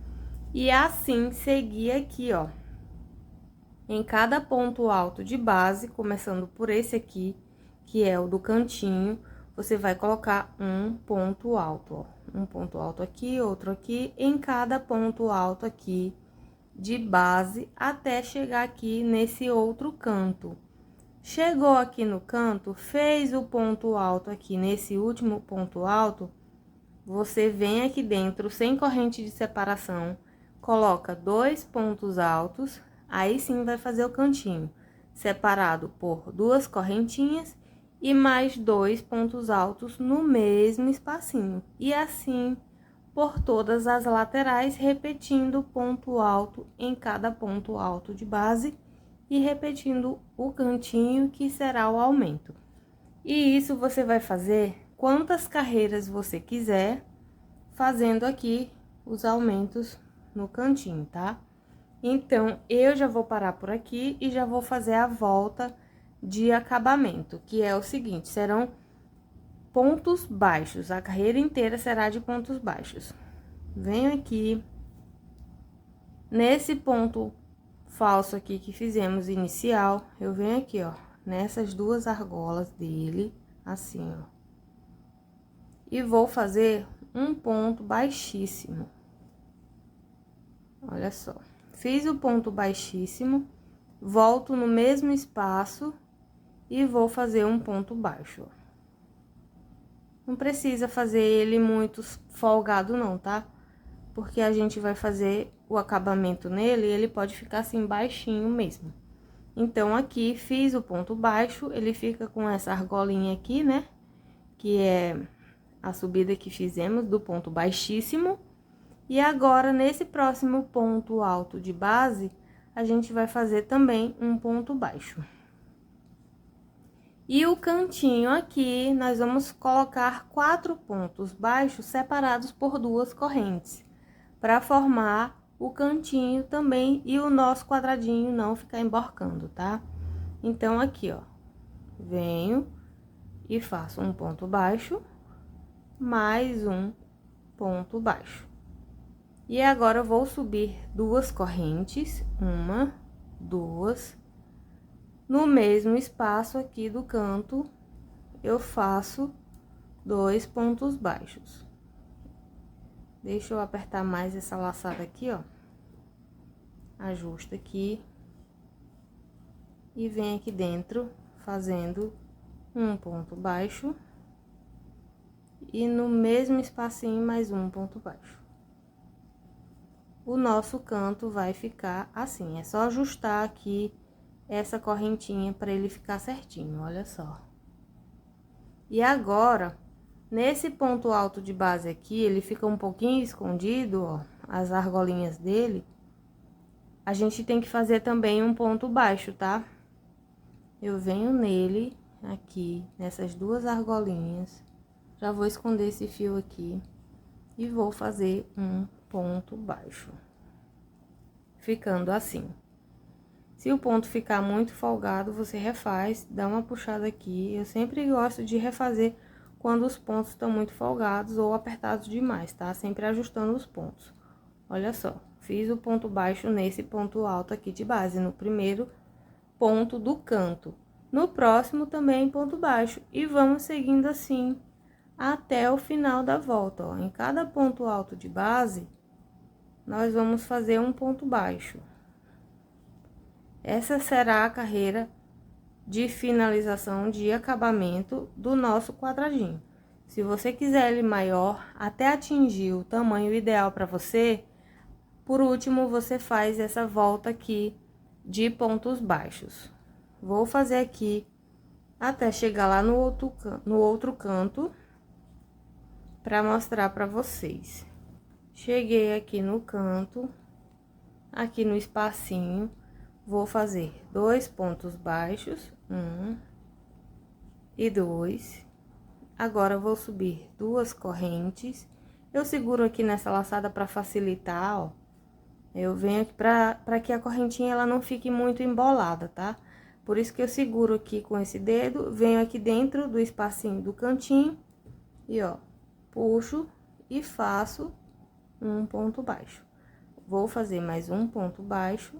E assim, seguir aqui, ó, em cada ponto alto de base, começando por esse aqui, que é o do cantinho, você vai colocar um ponto alto, ó. Um ponto alto aqui, outro aqui, em cada ponto alto aqui de base, até chegar aqui nesse outro canto. Chegou aqui no canto, fez o ponto alto aqui nesse último ponto alto, você vem aqui dentro, sem corrente de separação, coloca 2 pontos altos, aí sim vai fazer o cantinho, separado por 2 correntinhas e mais 2 pontos altos no mesmo espacinho. E assim por todas as laterais, repetindo ponto alto em cada ponto alto de base e repetindo o cantinho, que será o aumento. E isso você vai fazer quantas carreiras você quiser, fazendo aqui os aumentos no cantinho, tá? Então, eu já vou parar por aqui e já vou fazer a volta de acabamento, que é o seguinte, serão pontos baixos, a carreira inteira será de pontos baixos. Venho aqui, nesse ponto falso aqui que fizemos inicial, eu venho aqui, ó, nessas 2 argolas dele, assim, ó. E vou fazer um ponto baixíssimo. Olha só, fiz o ponto baixíssimo, volto no mesmo espaço e vou fazer um ponto baixo, ó. Não precisa fazer ele muito folgado não, tá? Porque a gente vai fazer o acabamento nele e ele pode ficar assim baixinho mesmo. Então, aqui fiz o ponto baixo, ele fica com essa argolinha aqui, né? Que é a subida que fizemos do ponto baixíssimo. E agora, nesse próximo ponto alto de base, a gente vai fazer também um ponto baixo. E o cantinho aqui, nós vamos colocar 4 pontos baixos separados por 2 correntes, para formar o cantinho também e o nosso quadradinho não ficar emborcando, tá? Então, aqui, ó, venho e faço um ponto baixo, mais um ponto baixo. E agora, eu vou subir 2 correntes, 1, 2, no mesmo espaço aqui do canto, eu faço 2 pontos baixos. Deixa eu apertar mais essa laçada aqui, ó. Ajusta aqui. E vem aqui dentro, fazendo um ponto baixo. E no mesmo espacinho, mais um ponto baixo. O nosso canto vai ficar assim. É só ajustar aqui essa correntinha para ele ficar certinho, olha só. E agora, nesse ponto alto de base aqui, ele fica um pouquinho escondido, ó, as argolinhas dele. A gente tem que fazer também um ponto baixo, tá? Eu venho nele, aqui, nessas duas argolinhas. Já vou esconder esse fio aqui. E vou fazer um ponto baixo. Ficando assim. Se o ponto ficar muito folgado, você refaz, dá uma puxada aqui. Eu sempre gosto de refazer quando os pontos estão muito folgados ou apertados demais, tá? Sempre ajustando os pontos. Olha só, fiz o ponto baixo nesse ponto alto aqui de base, no primeiro ponto do canto. No próximo também ponto baixo. E vamos seguindo assim até o final da volta, ó. Em cada ponto alto de base, nós vamos fazer um ponto baixo. Essa será a carreira de finalização, de acabamento do nosso quadradinho. Se você quiser ele maior, até atingir o tamanho ideal para você, por último, você faz essa volta aqui de pontos baixos. Vou fazer aqui até chegar lá no outro canto, para mostrar para vocês. Cheguei aqui no canto, aqui no espacinho, vou fazer 2 pontos baixos, 1 e 2. Agora, vou subir 2 correntes. Eu seguro aqui nessa laçada para facilitar, ó. Eu venho aqui para que a correntinha ela não fique muito embolada, tá? Por isso que eu seguro aqui com esse dedo, venho aqui dentro do espacinho do cantinho e, ó, puxo e faço um ponto baixo. Vou fazer mais um ponto baixo.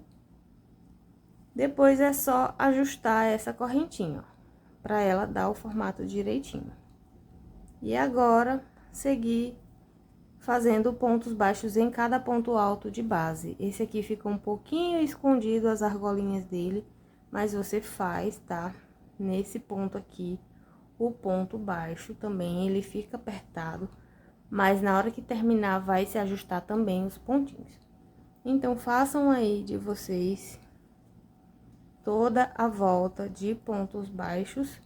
Depois é só ajustar essa correntinha, ó, para ela dar o formato direitinho. E agora, seguir fazendo pontos baixos em cada ponto alto de base. Esse aqui fica um pouquinho escondido as argolinhas dele, mas você faz, tá? Nesse ponto aqui, o ponto baixo também, ele fica apertado, mas na hora que terminar, vai se ajustar também os pontinhos. Então, façam aí de vocês toda a volta de pontos baixos.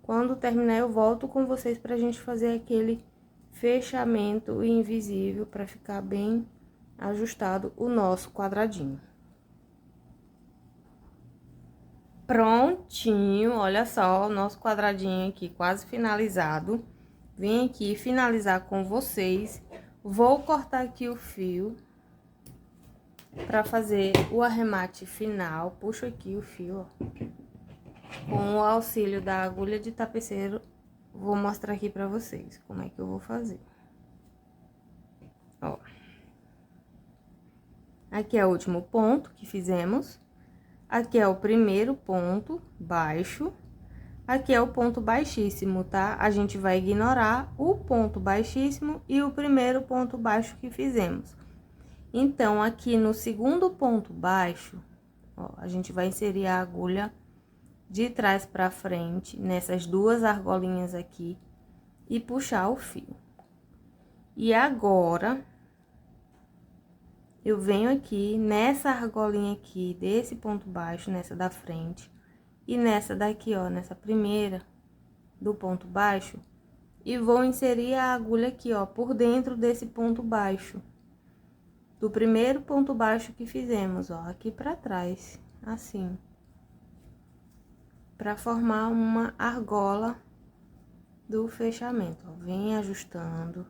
Quando terminar, eu volto com vocês pra gente fazer aquele fechamento invisível, pra ficar bem ajustado o nosso quadradinho. Prontinho, olha só, o nosso quadradinho aqui quase finalizado. Vim aqui finalizar com vocês. Vou cortar aqui o fio para fazer o arremate final. Puxo aqui o fio, ó. Com o auxílio da agulha de tapeceiro, vou mostrar aqui para vocês como é que eu vou fazer. Ó. Aqui é o último ponto que fizemos. Aqui é o primeiro ponto baixo. Aqui é o ponto baixíssimo, tá? A gente vai ignorar o ponto baixíssimo e o primeiro ponto baixo que fizemos. Então, aqui no segundo ponto baixo, ó, a gente vai inserir a agulha de trás pra frente, nessas duas argolinhas aqui, e puxar o fio. E agora, eu venho aqui nessa argolinha aqui, desse ponto baixo, nessa da frente, e nessa daqui, ó, nessa primeira do ponto baixo, e vou inserir a agulha aqui, ó, por dentro desse ponto baixo. Do primeiro ponto baixo que fizemos, ó, aqui pra trás, assim. Pra formar uma argola do fechamento, ó. Vem ajustando,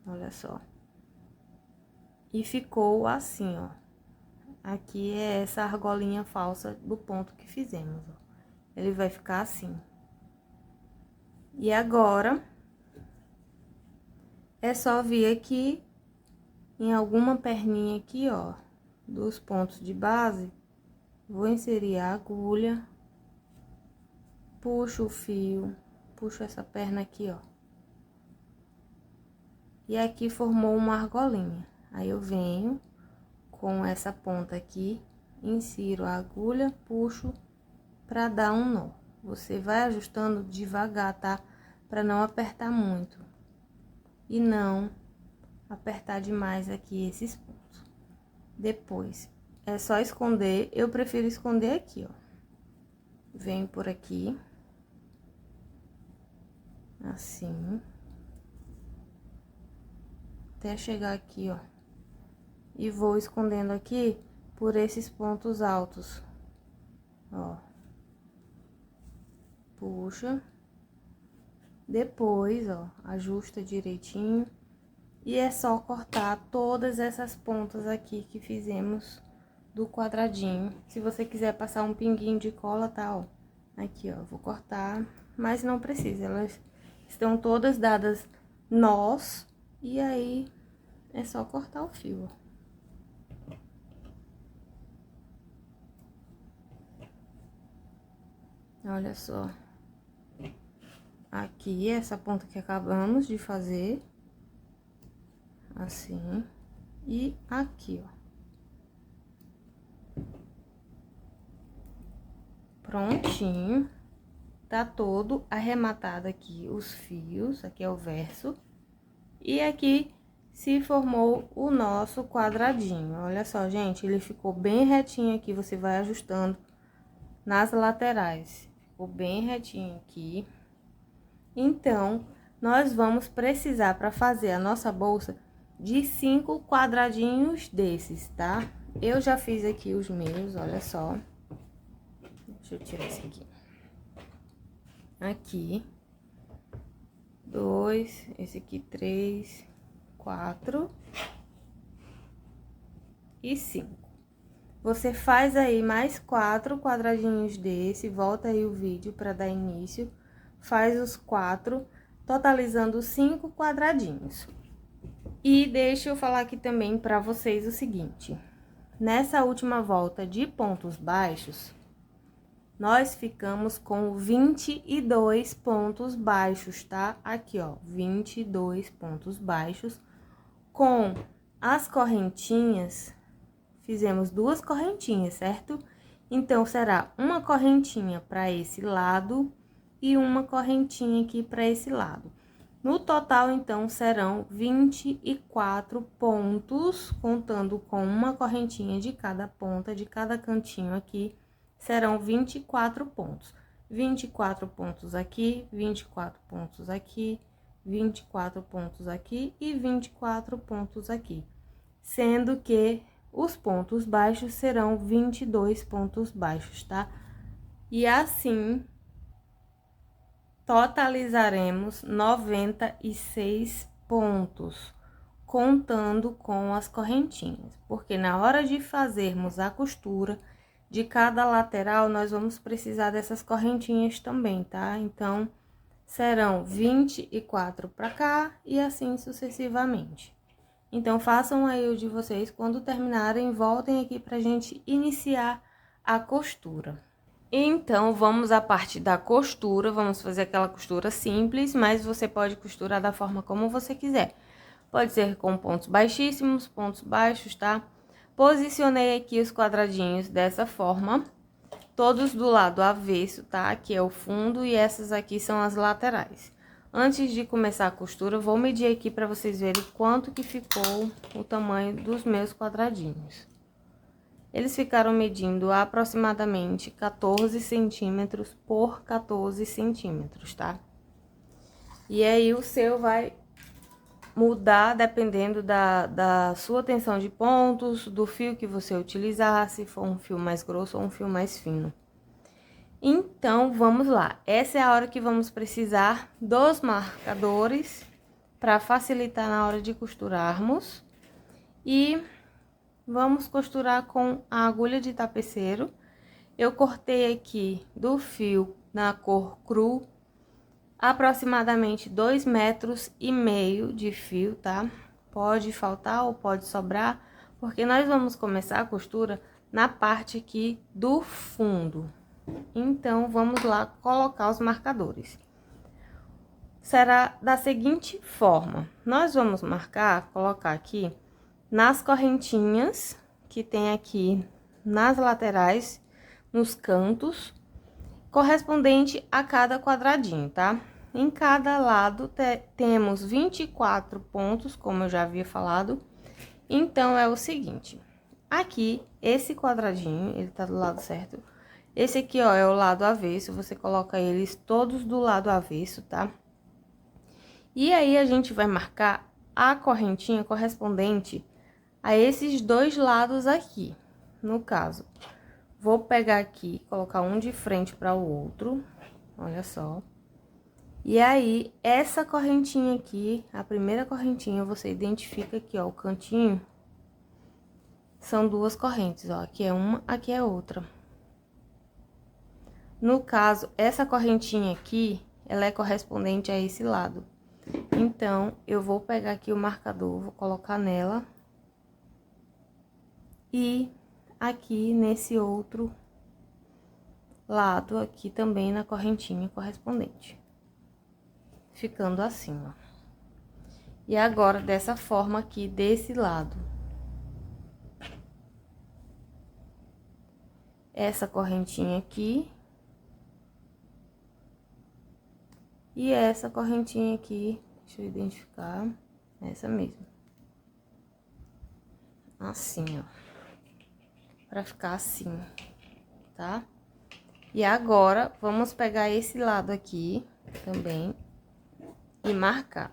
olha só. E ficou assim, ó. Aqui é essa argolinha falsa do ponto que fizemos, ó. Ele vai ficar assim. E agora, é só vir aqui em alguma perninha aqui, ó, dos pontos de base, vou inserir a agulha, puxo o fio, puxo essa perna aqui, ó, E aqui formou uma argolinha. Aí eu venho com essa ponta aqui, insiro a agulha, puxo pra dar um nó. Você vai ajustando devagar, tá? Pra não apertar muito. E não apertar demais aqui esses pontos. Depois, é só esconder. Eu prefiro esconder aqui, ó. Venho por aqui. Assim. Até chegar aqui, ó. E vou escondendo aqui por esses pontos altos. Ó. Puxa. Depois, ó, ajusta direitinho. E é só cortar todas essas pontas aqui que fizemos do quadradinho. Se você quiser passar um pinguinho de cola, tá, ó. Aqui, ó, vou cortar, mas não precisa, elas estão todas dadas nós. E aí, é só cortar o fio, ó. Olha só. Aqui, essa ponta que acabamos de fazer. Assim. E aqui, ó. Prontinho. Tá todo arrematado aqui os fios. Aqui é o verso. E aqui se formou o nosso quadradinho. Olha só, gente, ele ficou bem retinho aqui. Você vai ajustando nas laterais. Ficou bem retinho aqui. Então, nós vamos precisar, para fazer a nossa bolsa, de 5 quadradinhos desses, tá? Eu já fiz aqui os meus, olha só. Deixa eu tirar esse aqui. Aqui. 2, esse aqui 3, 4 e 5. Você faz aí mais 4 quadradinhos desse, volta aí o vídeo para dar início. Faz os 4, totalizando 5 quadradinhos. E deixa eu falar aqui também para vocês o seguinte. Nessa última volta de pontos baixos, nós ficamos com 22 pontos baixos, tá? Aqui, ó, 22 pontos baixos. Com as correntinhas, fizemos 2 correntinhas, certo? Então, será uma correntinha para esse lado e uma correntinha aqui para esse lado. No total, então, serão 24 pontos, contando com uma correntinha de cada ponta, de cada cantinho aqui, serão 24 pontos. 24 pontos aqui, 24 pontos aqui, 24 pontos aqui e 24 pontos aqui. Sendo que os pontos baixos serão 22 pontos baixos, tá? E assim, totalizaremos 96 pontos, contando com as correntinhas. Porque na hora de fazermos a costura de cada lateral, nós vamos precisar dessas correntinhas também, tá? Então, serão 24 para cá e assim sucessivamente. Então, façam aí o de vocês. Quando terminarem, voltem aqui pra gente iniciar a costura. Então, vamos à parte da costura. Vamos fazer aquela costura simples, mas você pode costurar da forma como você quiser. Pode ser com pontos baixíssimos, pontos baixos, tá? Posicionei aqui os quadradinhos dessa forma, todos do lado avesso, tá? Aqui é o fundo e essas aqui são as laterais. Antes de começar a costura, eu vou medir aqui para vocês verem quanto que ficou o tamanho dos meus quadradinhos. Eles ficaram medindo aproximadamente 14 centímetros por 14 centímetros, tá? E aí, o seu vai mudar dependendo da sua tensão de pontos, do fio que você utilizar, se for um fio mais grosso ou um fio mais fino. Então, vamos lá. Essa é a hora que vamos precisar dos marcadores para facilitar na hora de costurarmos. E vamos costurar com a agulha de tapeceiro. Eu cortei aqui do fio na cor cru aproximadamente 2,5 metros de fio, tá? Pode faltar ou pode sobrar, porque nós vamos começar a costura na parte aqui do fundo. Então, vamos lá colocar os marcadores. será da seguinte forma: nós vamos marcar, colocar aqui nas correntinhas que tem aqui nas laterais, nos cantos, correspondente a cada quadradinho, tá? Em cada lado temos 24 pontos, como eu já havia falado. Então, é o seguinte, aqui, esse quadradinho, ele tá do lado certo. Esse aqui, ó, é o lado avesso, você coloca eles todos do lado avesso, tá? E aí, a gente vai marcar a correntinha correspondente a esses dois lados aqui. No caso, vou pegar aqui, colocar um de frente para o outro, olha só. E aí, essa correntinha aqui, a primeira correntinha, você identifica aqui, ó, o cantinho. São duas correntes, ó, aqui é uma, aqui é outra. No caso, essa correntinha aqui, ela é correspondente a esse lado. Então, eu vou pegar aqui o marcador, vou colocar nela. E aqui nesse outro lado, aqui também na correntinha correspondente. Ficando assim, ó. E agora, dessa forma aqui, desse lado. Essa correntinha aqui. E essa correntinha aqui, deixa eu identificar, essa mesmo. Assim, ó. Pra ficar assim, tá? E agora, vamos pegar esse lado aqui também e marcar.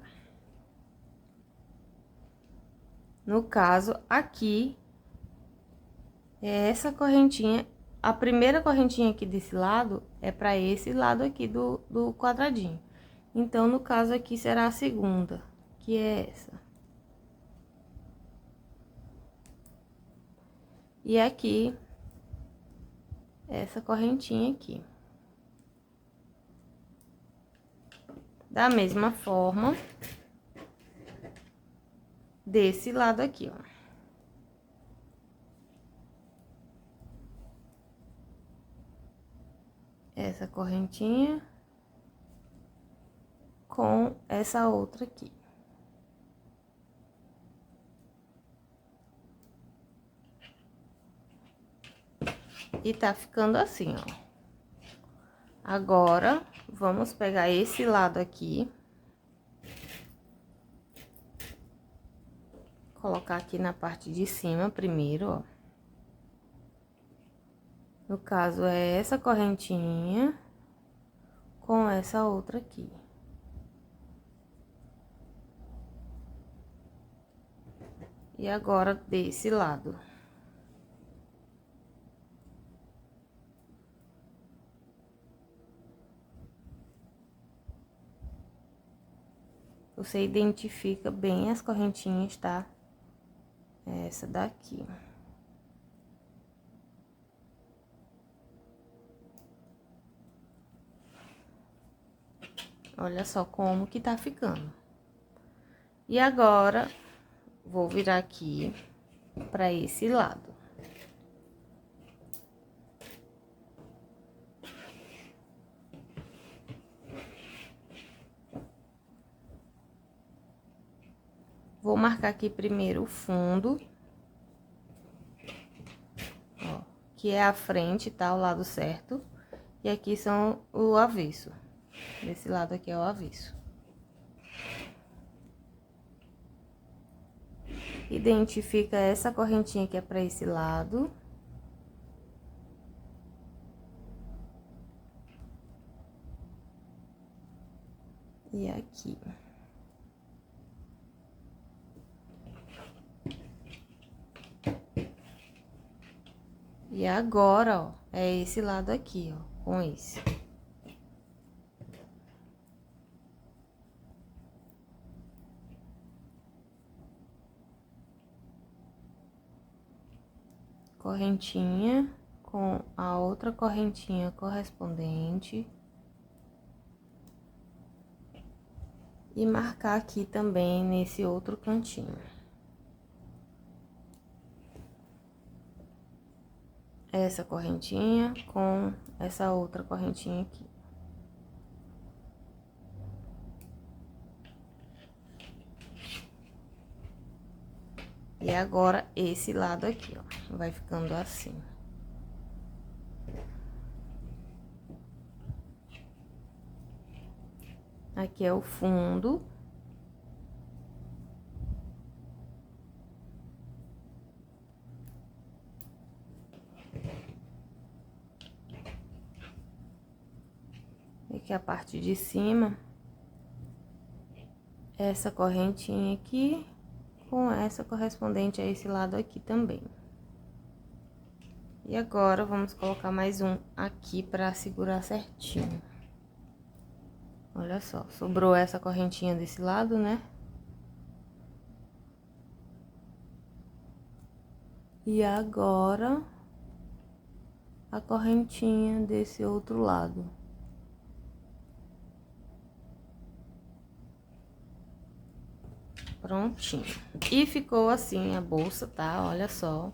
No caso, aqui, é essa correntinha, a primeira correntinha aqui desse lado é pra esse lado aqui do quadradinho. Então, no caso aqui, será a segunda, que é essa. E aqui, essa correntinha aqui. Da mesma forma, desse lado aqui, ó. Essa correntinha com essa outra aqui. E tá ficando assim, ó. Agora, vamos pegar esse lado aqui. Colocar aqui na parte de cima primeiro, ó. No caso, é essa correntinha com essa outra aqui. E agora, desse lado. Você identifica bem as correntinhas, tá? Essa daqui. Olha só como que tá ficando. E agora, vou virar aqui pra esse lado. Vou marcar aqui primeiro o fundo. Ó, que é a frente, tá? O lado certo. E aqui são o avesso. Desse lado aqui é o avesso. Identifica essa correntinha que é pra esse lado. E aqui. E agora, ó, é esse lado aqui, ó, com esse. Correntinha com a outra correntinha correspondente. E marcar aqui também nesse outro cantinho. Essa correntinha com essa outra correntinha aqui. ser agora esse lado aqui, ó. Vai ficando assim. Aqui é o fundo. Aqui a parte de cima. Essa correntinha aqui, com essa correspondente a esse lado aqui também. E agora, vamos colocar mais um aqui pra segurar certinho. Olha só, sobrou essa correntinha desse lado, né? E agora, a correntinha desse outro lado. Prontinho. E ficou assim a bolsa, tá? Olha só.